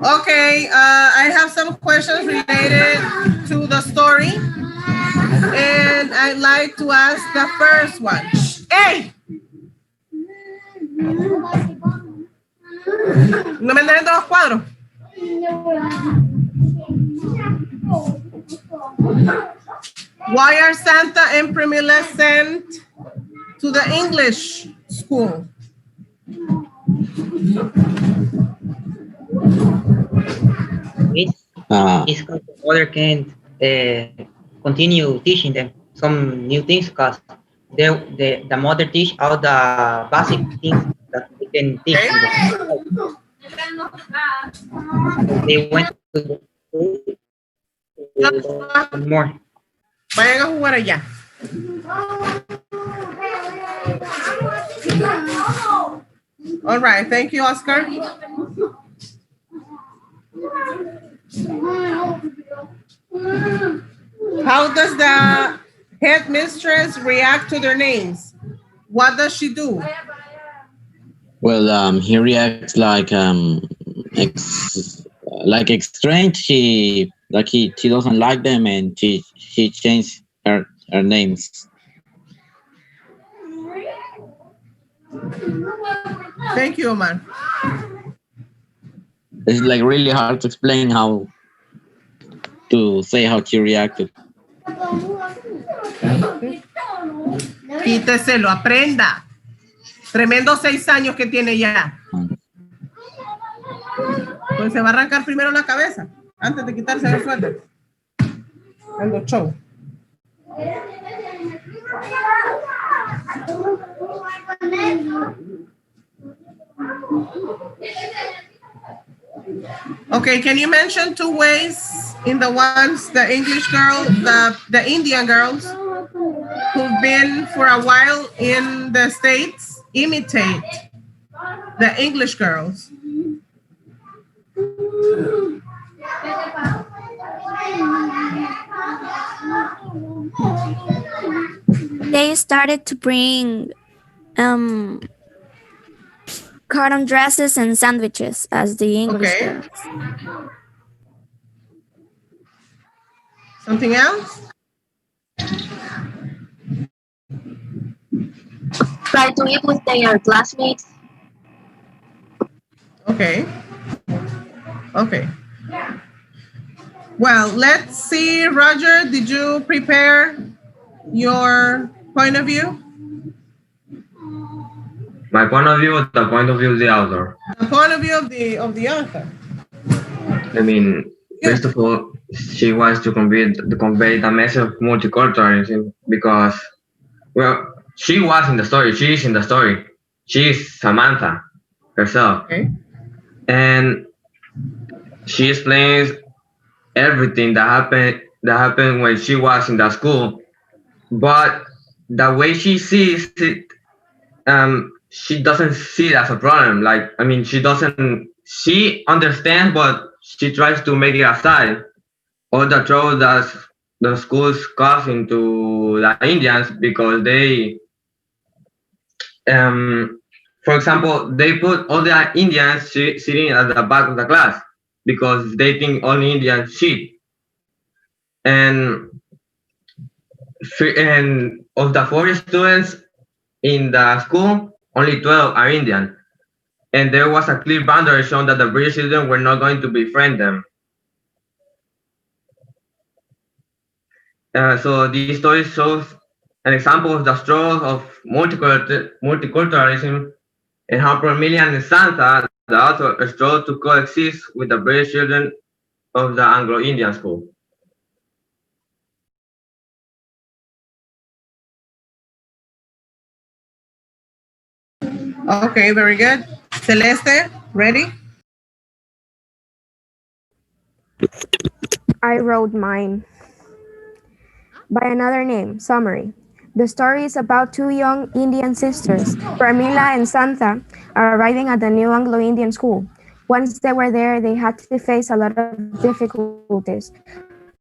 Okay, I have some questions related to the story. And I'd like to ask the first one. ¡Ey! No me anden los cuadros. Why are Santa and Pramila sent to the English school? It's because the mother can continue teaching them some new things because the mother teach all the basic things that they can teach in the school. They went to the school to learn more. Vayan a jugar allá. All right, thank you, Oscar. How does the headmistress react to their names? What does she do? Well, he reacts like strange. She doesn't like them, and she changed her names. Thank you, Omar. It's like really hard to explain how to say how she reacted. Quíteselo, aprenda. Tremendo 6 años que tiene ya. Pues se va a arrancar primero la cabeza antes de quitarse el suéter. Ando show. Okay, can you mention 2 ways in the ones the English girl, the Indian girls who've been for a while in the States imitate the English girls? They started to bring cotton dresses and sandwiches as the English girls. Something else? Try to eat with their classmates. Okay. Okay. Well, let's see, Roger, did you prepare your point of view? My point of view, the point of view of the author. The point of view of the author. I mean, first of all, she wants to convey the message of multiculturalism because, well, she was in the story. She is in the story. She is Samantha herself. Okay. And she explains everything that happened when she was in the school. But the way she sees it, she doesn't see it as a problem. Like, I mean, she understands, but she tries to make it aside. All the trouble that the schools causing to the Indians because they, for example, they put all the Indians sitting at the back of the class because they think only Indians cheat. And of the 40 students in the school, only 12 are Indian. And there was a clear boundary shown that the British students were not going to befriend them. So this story shows an example of the struggle of multiculturalism and how Vermilion and Santa, the author, struggle to coexist with the British children of the Anglo-Indian school. Okay, very good. Celeste, ready? I wrote mine. By another name, summary. The story is about 2 young Indian sisters, Pramila and Santha, arriving at the new Anglo-Indian school. Once they were there, they had to face a lot of difficulties,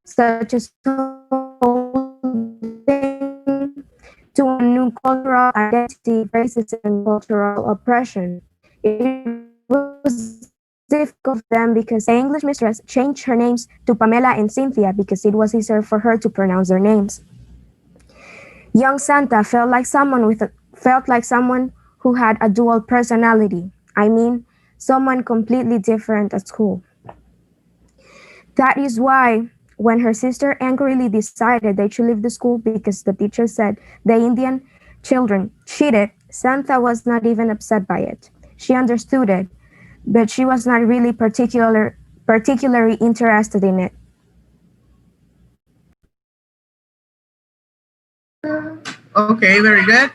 such as holding to a new cultural identity, racism, and cultural oppression. It was of them because the English mistress changed her names to Pamela and Cynthia because it was easier for her to pronounce their names. Young Santa felt like someone who had a dual personality. I mean, someone completely different at school. That is why when her sister angrily decided they should leave the school because the teacher said the Indian children cheated, Santa was not even upset by it. She understood it, but she was not really particularly interested in it. Okay, very good.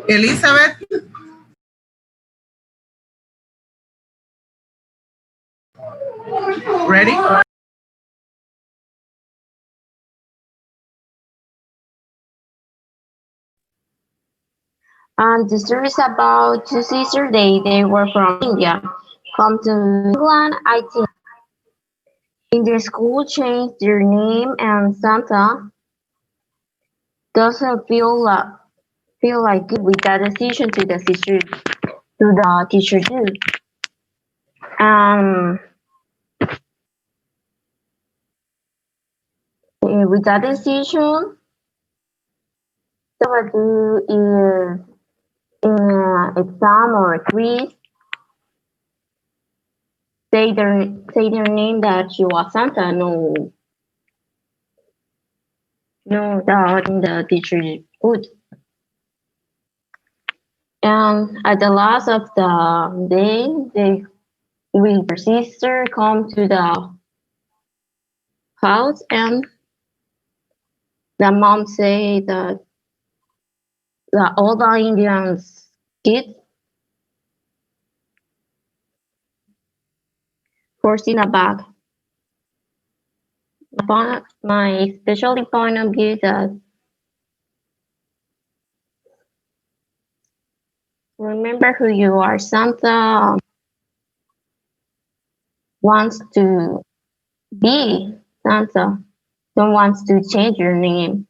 Elizabeth, ready? And the story is about two sisters. They were from India, come to England, I think. In their school, changed their name, and Santa doesn't feel like good with that decision to the sister to the teacher too. Um, with that decision, what do is in an exam or a quiz say their name that she was Santa. No, that in the teacher would. And at the last of the day, they with their sister come to the house, and the mom say that all the Indians kids forced in a bag. My especially point of view that remember who you are. Santa wants to be Santa. Don't wants to change your name.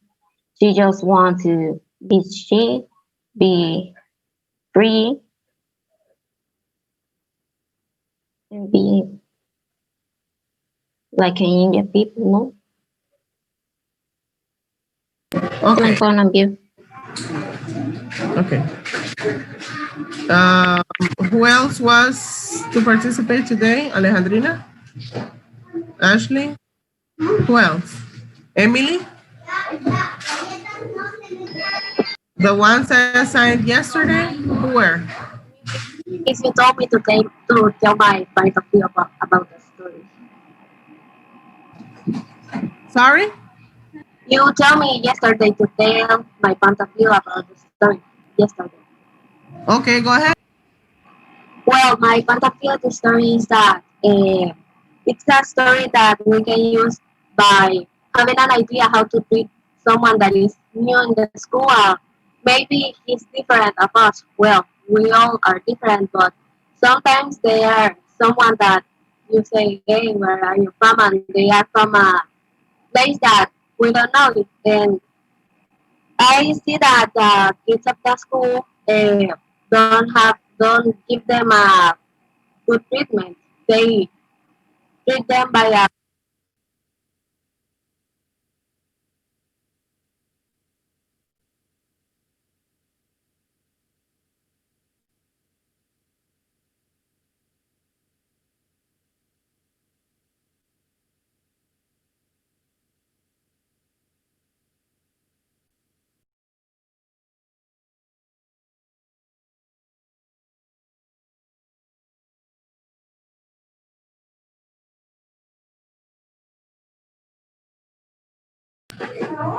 She just wants to be free, and be like an Indian people, no? That's my Okay, point of view. okay. Um, who else was to participate today? Alejandrina? Ashley? Who else? Emily? The ones I assigned yesterday? Who were? If you told me to tell my point of view about the story. Sorry? You tell me yesterday to tell my point of view about the story yesterday. Okay, go ahead. Well, my point of view of the story is that it's a story that we can use by having an idea how to treat someone that is new in the school. Maybe he's different of us. Well, we all are different, but sometimes they are someone that you say, hey, where are you from? And they are from a place that we don't know. And I see that the kids of the school don't give them a good treatment. They treat them by a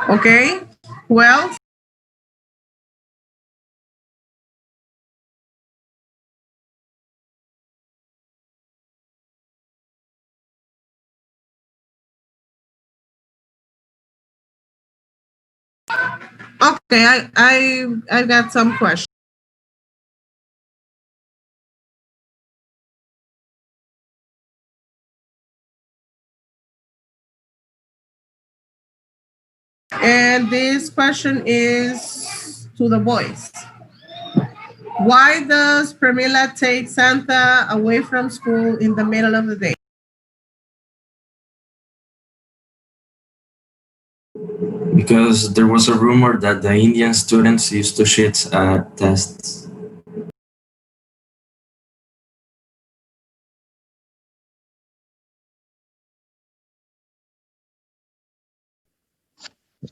Okay. Who else? Okay, I got some questions. And this question is to the boys. Why does Pramila take Santa away from school in the middle of the day? Because there was a rumor that the Indian students used to cheat at tests.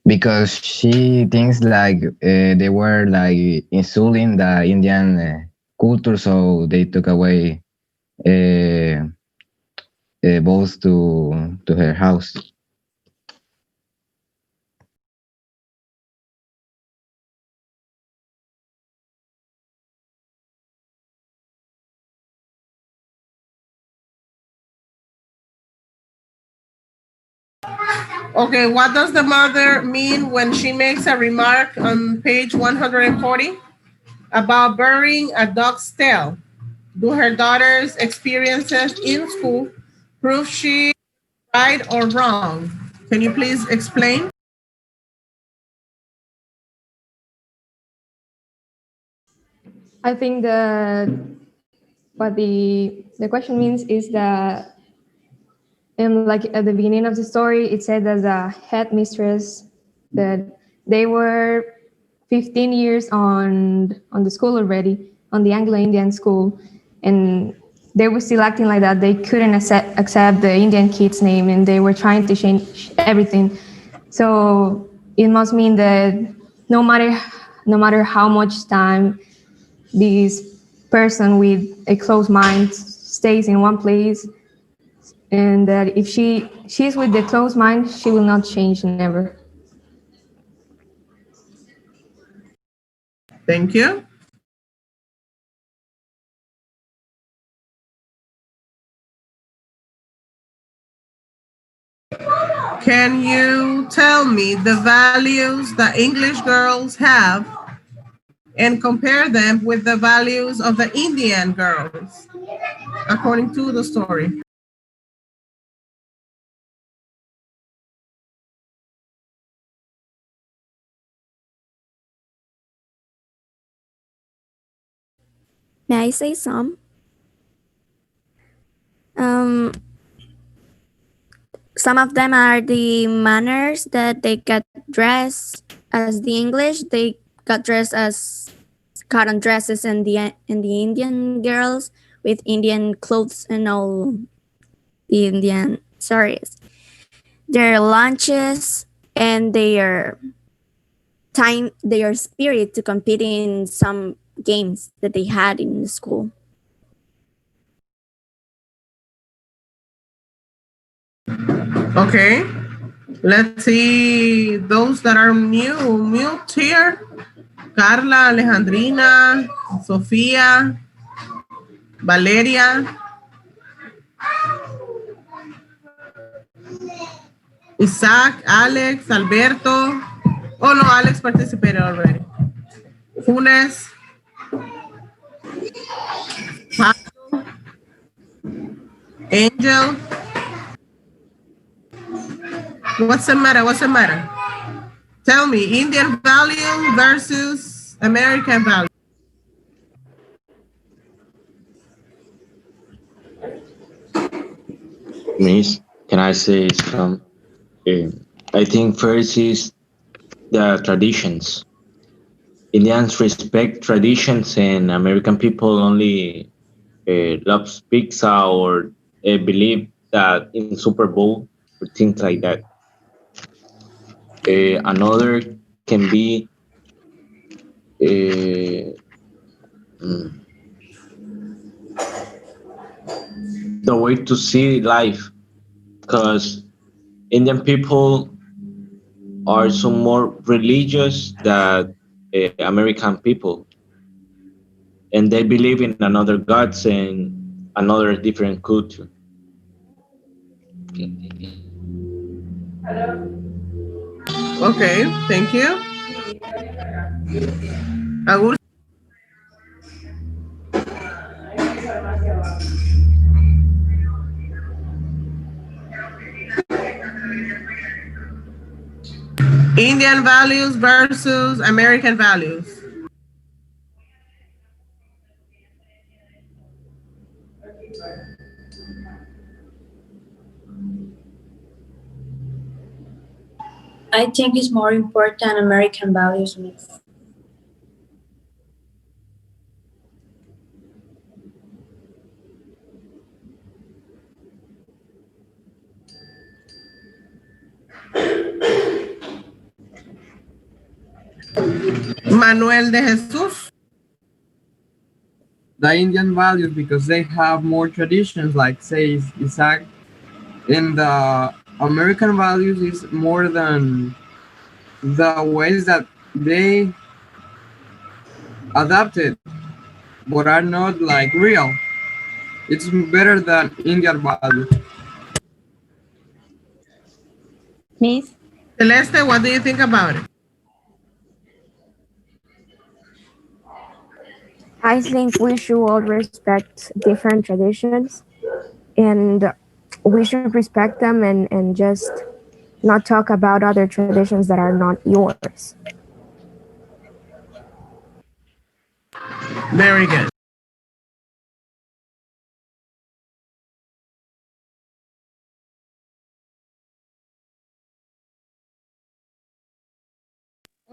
Because she thinks like they were like insulting the Indian culture, so they took away uh, balls to her house. Okay, what does the mother mean when she makes a remark on page 140 about burying a dog's tail? Do her daughter's experiences in school prove she right or wrong? Can you please explain? I think what the question means is that like at the beginning of the story, it said that the headmistress that they were 15 years on the school already, on the Anglo-Indian school, and they were still acting like that. They couldn't accept the Indian kid's name, and they were trying to change everything. So it must mean that no matter how much time this person with a closed mind stays in one place, and that if she's with the closed mind, she will not change never. Thank you. Can you tell me the values the English girls have and compare them with the values of the Indian girls according to the story? May I say some? Um, some of them are the manners that they got dressed as the English. They got dressed as cotton dresses, and the Indian girls with Indian clothes and all the Indian sarees. Their lunches and their time, their spirit to compete in some games that they had in the school. Okay, let's see those that are new here. Carla, Alejandrina, Sofía, Valeria, Isaac, Alex, Alberto. Oh no, Alex participated already. Funes, Angel. What's the matter? What's the matter? Tell me, Indian value versus American value. Miss, can I say some? Uh, I think first is the traditions. Indians respect traditions, and American people only loves pizza or believe that in Super Bowl or things like that. Another can be uh, mm, the way to see life, because Indian people are some more religious than American people, and they believe in another gods and another different culture. Okay, thank you. Agus- Indian values versus American values. I think it's more important American values, miss. Manuel de Jesus. The Indian values because they have more traditions, like says Isaac, and the American values is more than the ways that they adapted, but are not like real. It's better than Indian values. Miss? Celeste, what do you think about it? I think we should all respect different traditions and we should respect them and just not talk about other traditions that are not yours. Very good.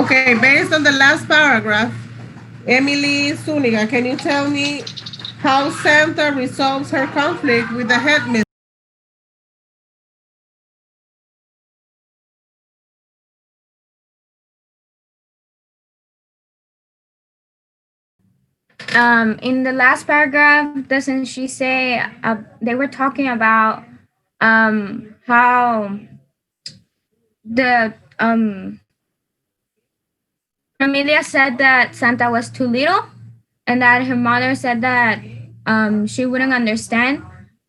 Okay, based on the last paragraph, Emily Zuniga, can you tell me how Santa resolves her conflict with the headmistress? In the last paragraph, doesn't she say they were talking about how the Amelia said that Santa was too little and that her mother said that she wouldn't understand.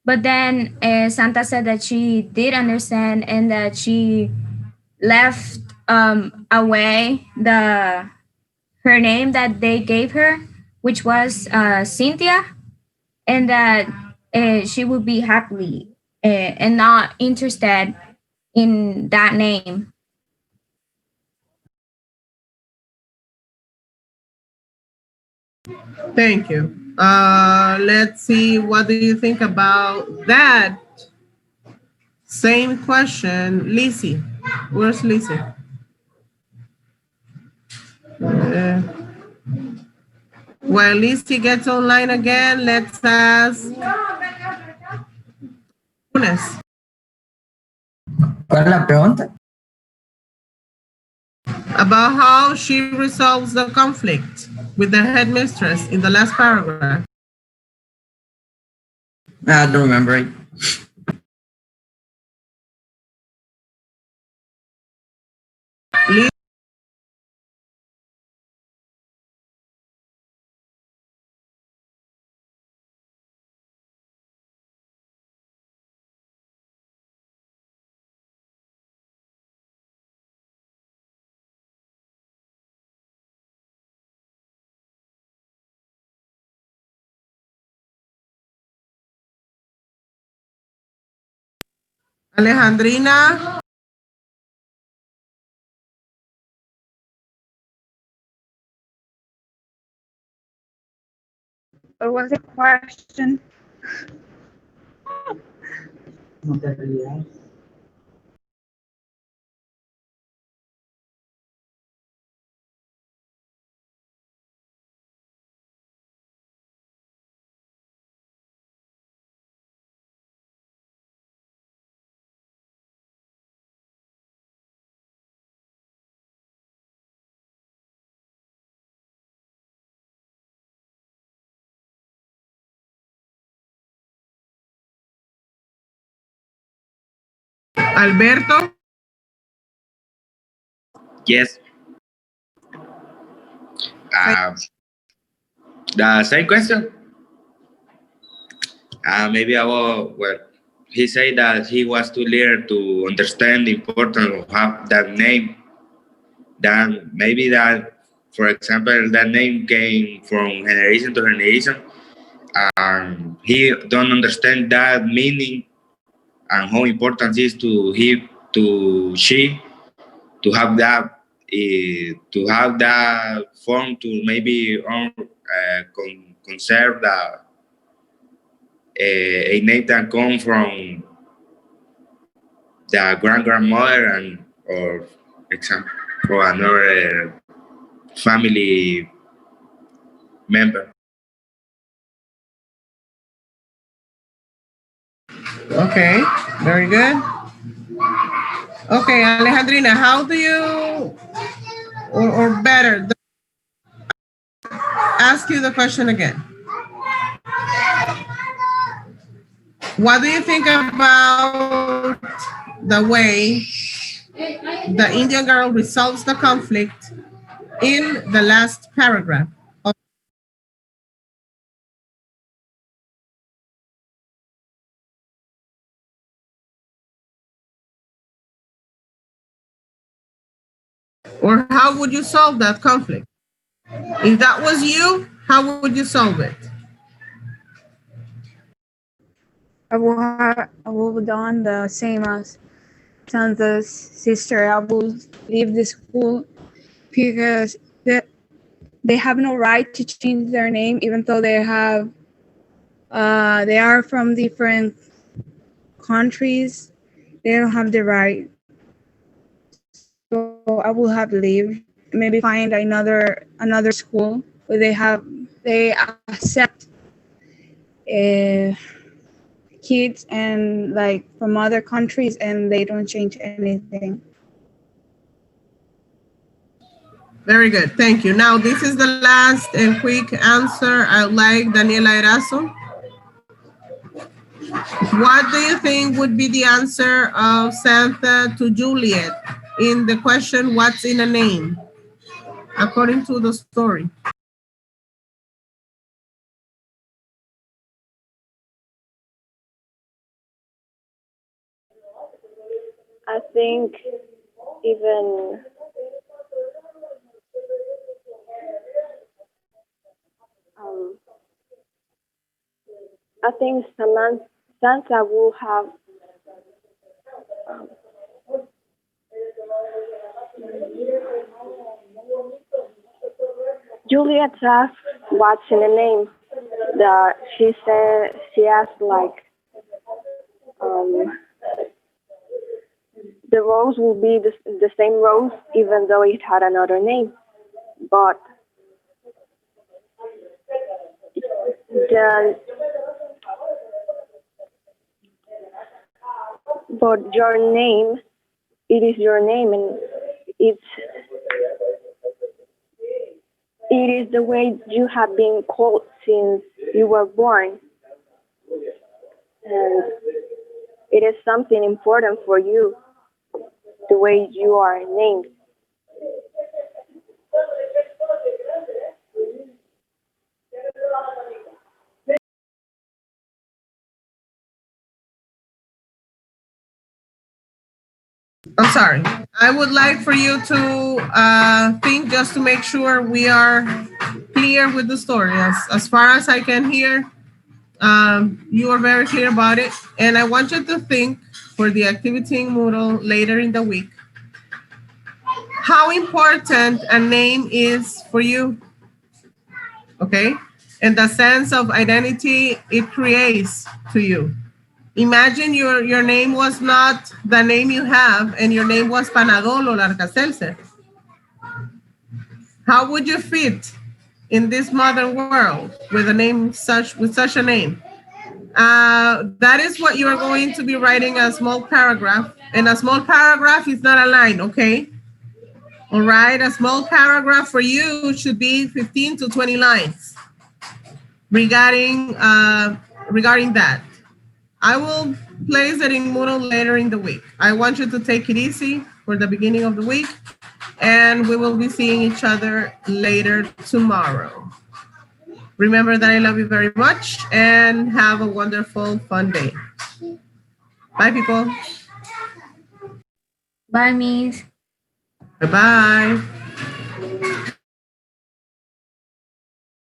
But then Santa said that she did understand and that she left away her name that they gave her, which was Cynthia, and that she would be happily and not interested in that name. Thank you. Let's see, what do you think about that? Same question, Lizzie. Where's Lizzie? While Lizzie gets online again, let's ask Funes ¿Cuál es la pregunta? about how she resolves the conflict with the headmistress in the last paragraph. I don't remember it. Alejandrina. What was the question? Alberto. Yes. The same question. Maybe I will. Well, he said that he was too little to understand the importance of have that name. Then maybe that, for example, that name came from generation to generation, and he don't understand that meaning and how important it is to he to she to have that form to maybe conserve the a name that comes from the grandmother and or example for another family member. Okay, very good. Okay, Alejandrina, how do you, or better, ask you the question again. What do you think about the way the Indian girl resolves the conflict in the last paragraph? Or how would you solve that conflict? If that was you, how would you solve it? I will done the same as Santa's sister. I will leave the school because they have no right to change their name, even though they are from different countries. They don't have the right. So I will have to leave. Maybe find another school where they accept uh, kids and like from other countries and they don't change anything. Very good, thank you. Now, this is the last and quick answer. I'd like Daniela Erazo. What do you think would be the answer of Santa to Juliet in the question, what's in a name, according to the story? I think even um, I think Santa will have um, Juliet asked what's in the name. She said she asked like um, the rose will be the same rose even though it had another name, but the but your name, it is your name and it's it is the way you have been called since you were born, and it is something important for you, the way you are named. I'm sorry. I would like for you to think just to make sure we are clear with the story. As far as I can hear, you are very clear about it. And I want you to think for the activity in Moodle later in the week, how important a name is for you, okay? And the sense of identity it creates to you. Imagine your name was not the name you have and your name was Panadol or Alka-Seltzer. How would you fit in this modern world with a name with such a name? That is what you are going to be writing a small paragraph. And a small paragraph is not a line, okay? All right, a small paragraph for you should be 15 to 20 lines regarding that. I will place it in Moodle later in the week. I want you to take it easy for the beginning of the week, and we will be seeing each other later tomorrow. Remember that I love you very much and have a wonderful, fun day. Bye, people. Bye, Miss. Bye-bye.